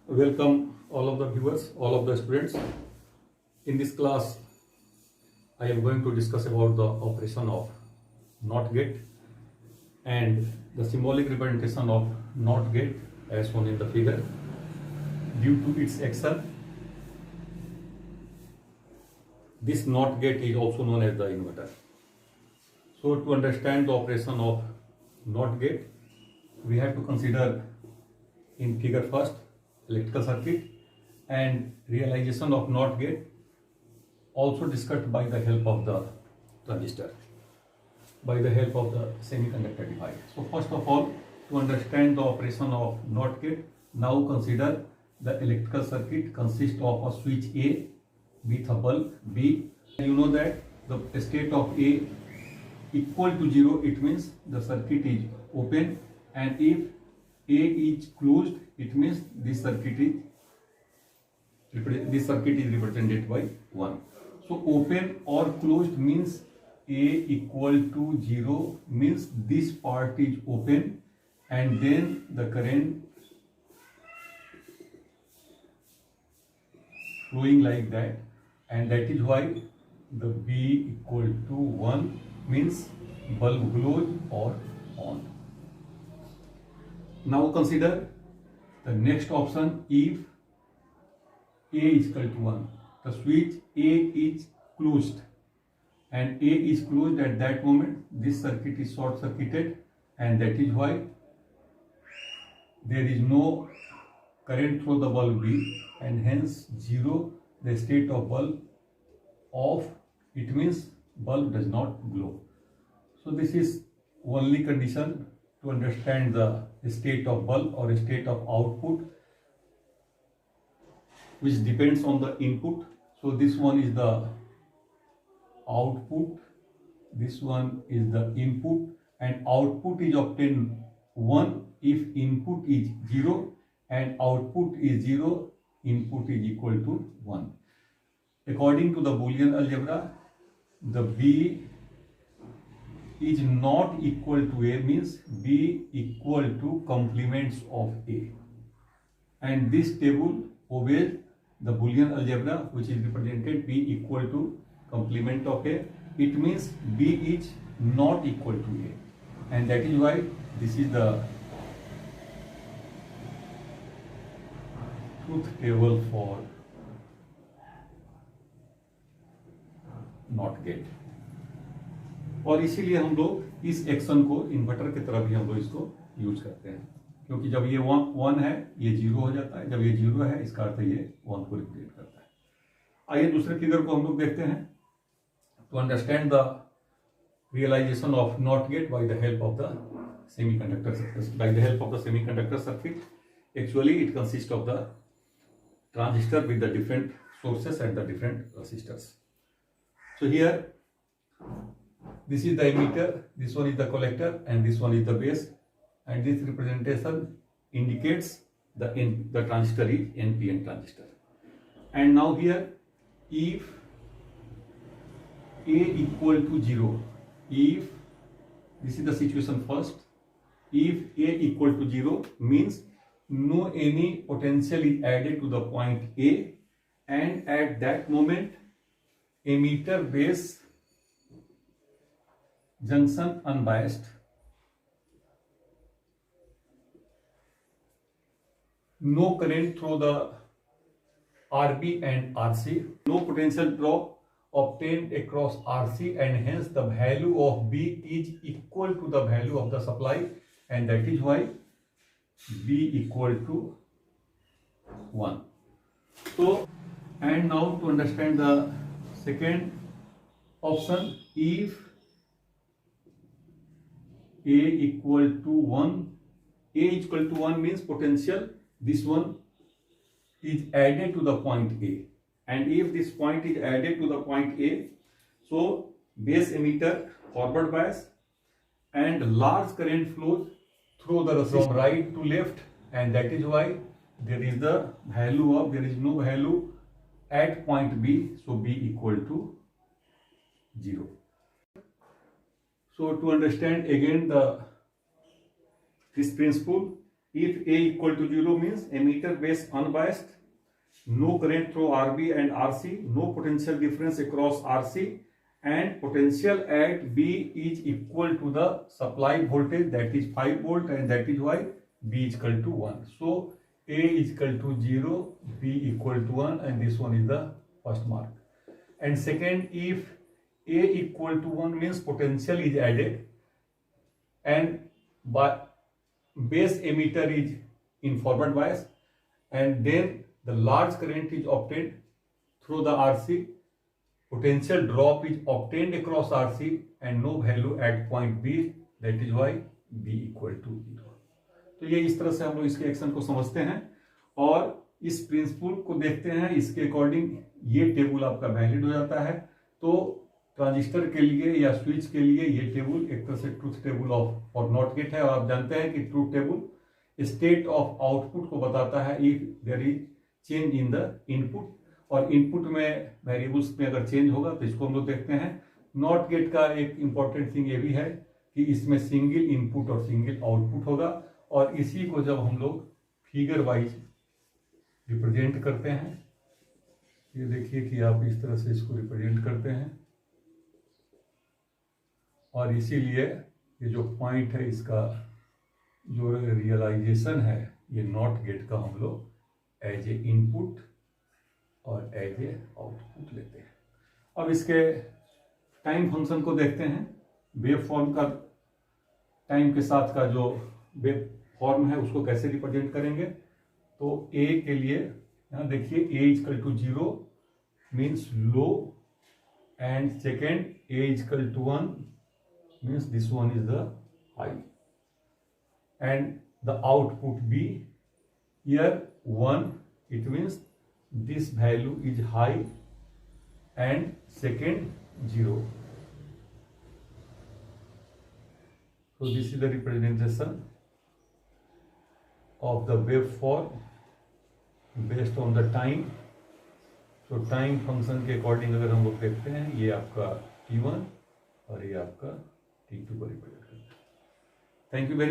Welcome all of the viewers, all of the students. In this class, I am going to discuss about the operation of NOT gate and the symbolic representation of NOT gate as shown in the figure. Due to its action, this NOT gate is also known as the inverter. So to understand the operation of NOT gate, we have to consider in figure first electrical circuit and realization of NOT gate also discussed by the help of the transistor, by the help of the semiconductor device. So first of all, to understand the operation of NOT gate, now consider the electrical circuit consists of a switch A with a bulb B. You know that the state of A equal to 0, it means the circuit is open, and if A is closed, it means this circuit is represented by 1. So open or closed means A equal to 0 means this part is open and then the current flowing like that, and that is why the B equal to 1 means bulb closed or on. Now consider the next option. If A is equal to 1, the switch A is closed, and A is closed at that moment, this circuit is short circuited, and that is why there is no current through the bulb B, and hence 0, the state of bulb off, it means bulb does not glow. So this is only condition to understand the state of bulb or state of output, which depends on the input. So this one is the output, this one is the input, and output is obtained 1 if input is 0 and output is 0, input is equal to 1. According to the Boolean algebra, the B is not equal to A means B equal to complements of A, and this table obeys the Boolean algebra, which is represented B equal to complement of A. It means B is not equal to A, and that is why this is the truth table for NOT gate. और इसीलिए हम लोग इस action को inverter की तरह भी हम लोग इसको यूज करते हैं, क्योंकि जब ये 1 है ये 0 हो जाता है, जब ये 0 है इसका अर्थ ये 1 को रिप्रेजेंट करता है. आइए दूसरे फिगर को हम लोग देखते हैं. To understand the realization of NOT gate by the help of the semiconductor circuit. Actually it consists of the transistor with the different sources and the different resistors. So here this is the emitter, this one is the collector, and this one is the base, and this representation indicates the transistor is NPN transistor. And now here, if A equal to 0, if this is the situation first, if A equal to 0 means no any potential is added to the point A, and at that moment emitter base junction unbiased, no current through the RB and RC, no potential drop obtained across RC, and hence the value of B is equal to the value of the supply, and that is why B equal to 1. So, and now to understand the second option, if A equal to 1, A equal to 1 means potential, this one is added to the point A, and if this point is added to the point A, so base emitter forward bias and large current flows through the resistor from right to left, and that is why there is the value of, there is no value at point B, so B equal to 0. So to understand again this principle, if A equal to 0 means emitter base unbiased, no current through RB and RC, no potential difference across RC, and potential at B is equal to the supply voltage, that is 5 volt, and that is why B is equal to 1. So A is equal to 0, B equal to 1, and this one is the first mark. And second, if A equal to 1 means potential is added and but base emitter is in forward bias, and then the large current is obtained through the RC, potential drop is obtained across RC, and no value at point B, that is why B equal to 0. तो ये इस तरह से हम लोग इसके action को समझते हैं और इस प्रिंसिपल को देखते हैं, इसके अकॉर्डिंग ये टेबल आपका वैलिड हो जाता है। तो ट्रांजिस्टर के लिए या स्विच के लिए ये टेबल एक तरह से truth table of for not gate है, और आप जानते हैं कि truth table state of output को बताता है if there is change in the input, और इनपुट में वेरिएबल्स में अगर चेंज होगा तो इसको हम लोग देखते हैं। नॉट गेट का एक इंपॉर्टेंट थिंग ये भी है कि इसमें सिंगल इनपुट और सिंगल आउटपुट होगा, और इसी को जब हम लोग फिगर वाइज रिप्रेजेंट करते हैं, ये देखिए कि आप इस तरह से इसको रिप्रेजेंट करते हैं, और इसीलिए ये जो पॉइंट है इसका जो रियलाइजेशन है ये नॉट गेट का हम लोग एज ए इनपुट और एज ए आउटपुट लेते हैं। अब इसके टाइम फंक्शन को देखते हैं। वेव फॉर्म का टाइम के साथ का जो वेव फॉर्म है उसको कैसे रिप्रेजेंट करेंगे। तो ए के लिए यहाँ देखिए A equal to 0 means low, and second A equal to 1 means this one is the high, and the output B here 1, it means this value is high, and second 0. So this is the representation of the waveform based on the time. So time function के according अगर हम लोग देखते हैं, ये आपका T1 और ये आपका T2 को रिप्रेजेंट करता है। Thank you very